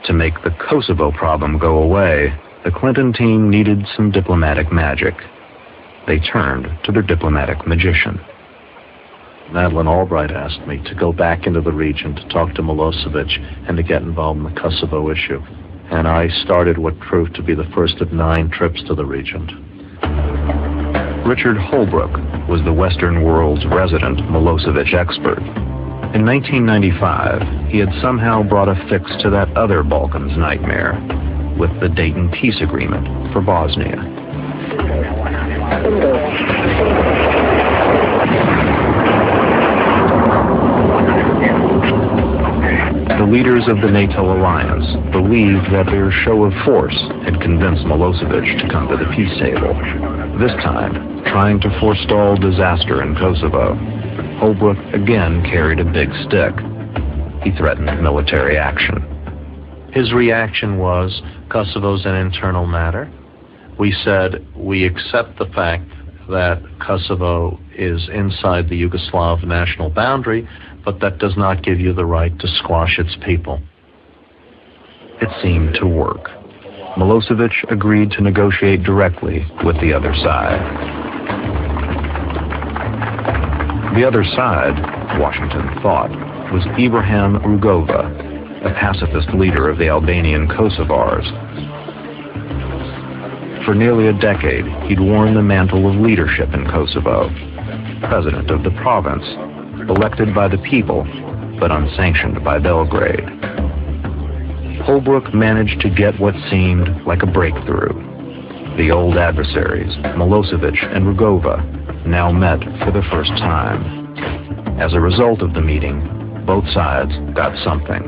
To make the Kosovo problem go away, the Clinton team needed some diplomatic magic. They turned to their diplomatic magician. Madeleine Albright asked me to go back into the region to talk to Milosevic and to get involved in the Kosovo issue. And I started what proved to be the first of 9 trips to the region. Richard Holbrooke was the Western world's resident Milosevic expert. In 1995, he had somehow brought a fix to that other Balkans nightmare with the Dayton Peace Agreement for Bosnia. The leaders of the NATO alliance believed that their show of force had convinced Milosevic to come to the peace table. This time, trying to forestall disaster in Kosovo, Holbrooke again carried a big stick. He threatened military action. His reaction was, Kosovo's an internal matter. We said, we accept the fact that Kosovo is inside the Yugoslav national boundary, but that does not give you the right to squash its people. It seemed to work. Milosevic agreed to negotiate directly with the other side. The other side, Washington thought, was Ibrahim Rugova, a pacifist leader of the Albanian Kosovars. For nearly a decade, he'd worn the mantle of leadership in Kosovo, president of the province, elected by the people, but unsanctioned by Belgrade. Holbrooke managed to get what seemed like a breakthrough. The old adversaries, Milosevic and Rugova, now met for the first time. As a result of the meeting, both sides got something.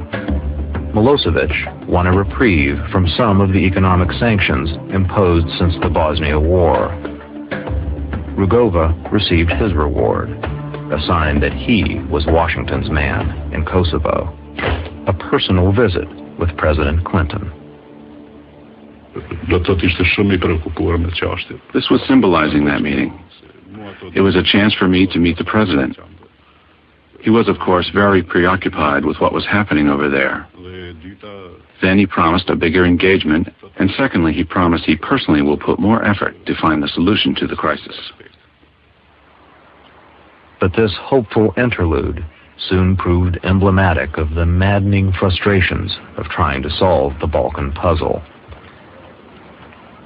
Milosevic won a reprieve from some of the economic sanctions imposed since the Bosnia War. Rugova received his reward, a sign that he was Washington's man in Kosovo. A personal visit with President Clinton. This was symbolizing that meeting. It was a chance for me to meet the president. He was, of course, very preoccupied with what was happening over there. Then he promised a bigger engagement, and secondly, he promised he personally will put more effort to find the solution to the crisis. But this hopeful interlude soon proved emblematic of the maddening frustrations of trying to solve the Balkan puzzle.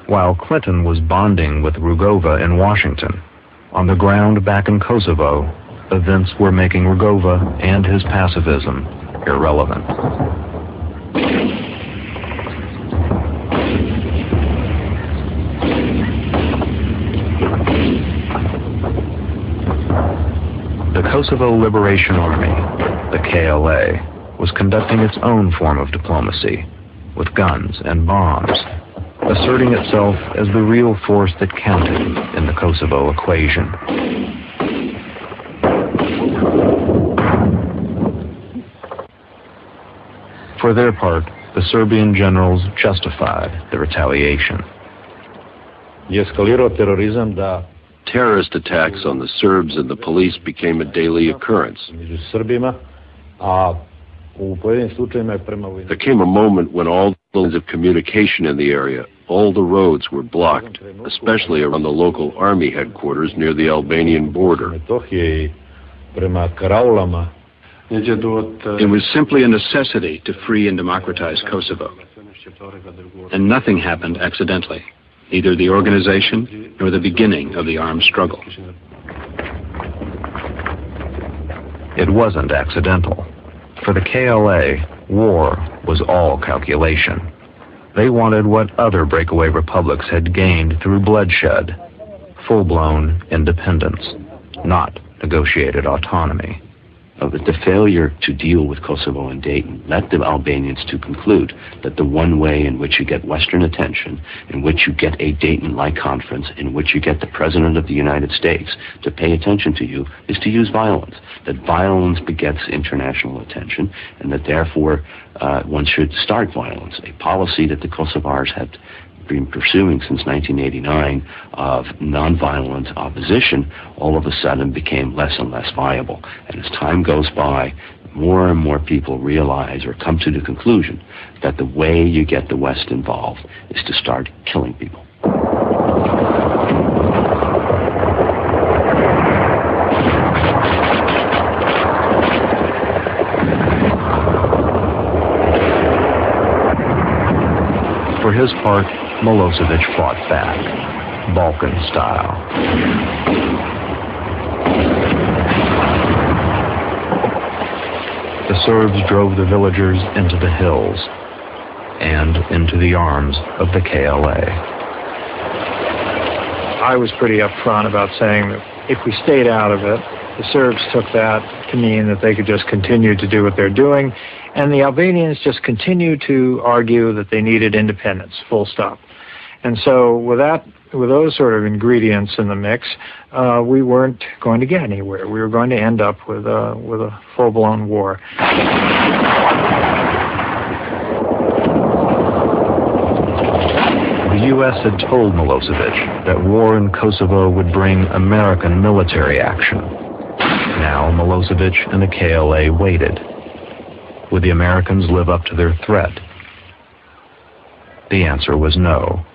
While Clinton was bonding with Rugova in Washington, on the ground back in Kosovo, events were making Rugova and his pacifism irrelevant. The Kosovo Liberation Army, the KLA, was conducting its own form of diplomacy, with guns and bombs, asserting itself as the real force that counted in the Kosovo equation. For their part, the Serbian generals justified the retaliation. Terrorist attacks on the Serbs and the police became a daily occurrence. There came a moment when all the lines of communication in the area, all the roads were blocked, especially around the local army headquarters near the Albanian border. It was simply a necessity to free and democratize Kosovo. And nothing happened accidentally, neither the organization nor the beginning of the armed struggle. It wasn't accidental. For the KLA, war was all calculation. They wanted what other breakaway republics had gained through bloodshed: full-blown independence, not negotiated autonomy. But the failure to deal with Kosovo and Dayton led the Albanians to conclude that the one way in which you get Western attention, in which you get a Dayton-like conference, in which you get the President of the United States to pay attention to you, is to use violence. That violence begets international attention, and that therefore one should start violence, a policy that the Kosovars had been pursuing since 1989 of nonviolent opposition, all of a sudden became less and less viable. And as time goes by, more and more people realize or come to the conclusion that the way you get the West involved is to start killing people. For his part, Milosevic fought back, Balkan style. The Serbs drove the villagers into the hills and into the arms of the KLA. I was pretty upfront about saying that if we stayed out of it, the Serbs took that to mean that they could just continue to do what they're doing, and the Albanians just continued to argue that they needed independence, full stop. And so with those sort of ingredients in the mix, we weren't going to get anywhere. We were going to end up with a full-blown war. The U.S. had told Milosevic that war in Kosovo would bring American military action. Now Milosevic and the KLA waited. Would the Americans live up to their threat? The answer was no.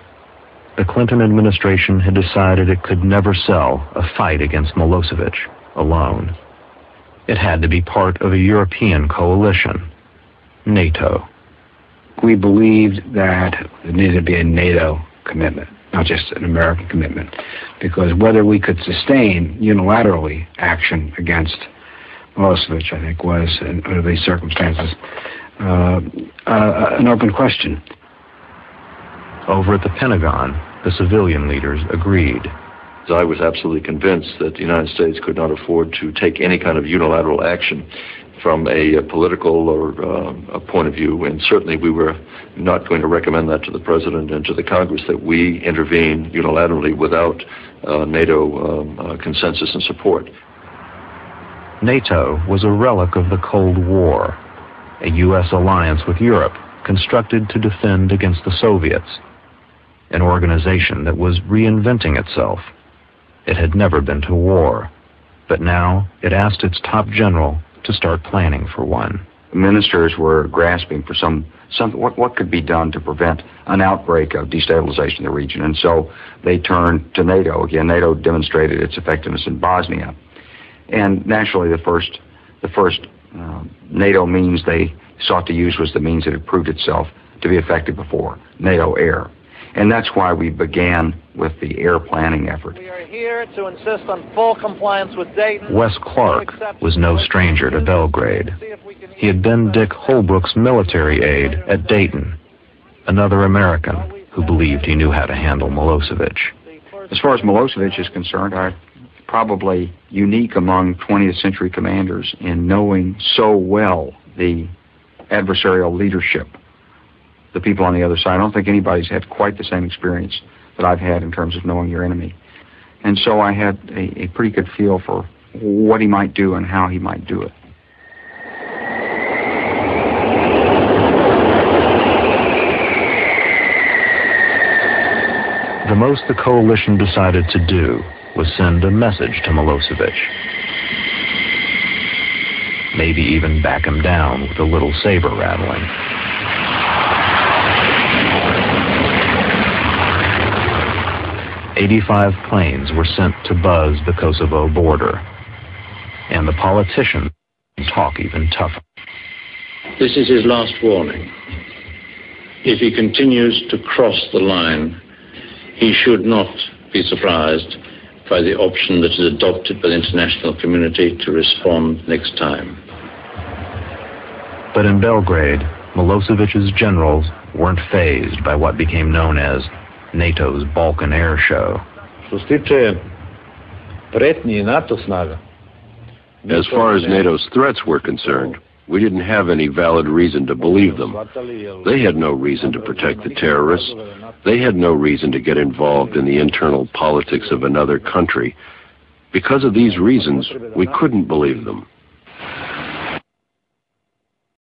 The Clinton administration had decided it could never sell a fight against Milosevic alone. It had to be part of a European coalition, NATO. We believed that there needed to be a NATO commitment, not just an American commitment, because whether we could sustain unilaterally action against Milosevic, I think, was, under these circumstances, an open question. Over at the Pentagon, the civilian leaders agreed. I was absolutely convinced that the United States could not afford to take any kind of unilateral action from a political or a point of view, and certainly we were not going to recommend that to the President and to the Congress, that we intervene unilaterally without NATO consensus and support. NATO was a relic of the Cold War, a U.S. alliance with Europe constructed to defend against the Soviets, an organization that was reinventing itself. It had never been to war, but now it asked its top general to start planning for one. Ministers were grasping for what could be done to prevent an outbreak of destabilization in the region, and so they turned to NATO. Again, NATO demonstrated its effectiveness in Bosnia, and naturally the first NATO means they sought to use was the means that had proved itself to be effective before, NATO air. And that's why we began with the air planning effort. We are here to insist on full compliance with Dayton. Wes Clark was no stranger to Belgrade. He had been Dick Holbrook's military aide at Dayton, another American who believed he knew how to handle Milosevic. As far as Milosevic is concerned, I'm probably unique among 20th century commanders in knowing so well the adversarial leadership, the people on the other side. I don't think anybody's had quite the same experience that I've had in terms of knowing your enemy. And so I had a pretty good feel for what he might do and how he might do it. The most the coalition decided to do was send a message to Milosevic. Maybe even back him down with a little saber rattling. "85 planes were sent to buzz the Kosovo border, and the politicians talk even tougher." This is his last warning. If he continues to cross the line, he should not be surprised by the option that is adopted by the international community to respond next time. But in Belgrade, Milosevic's generals weren't fazed by what became known as NATO's Balkan Air Show. As far as NATO's threats were concerned, we didn't have any valid reason to believe them. They had no reason to protect the terrorists. They had no reason to get involved in the internal politics of another country. Because of these reasons, we couldn't believe them.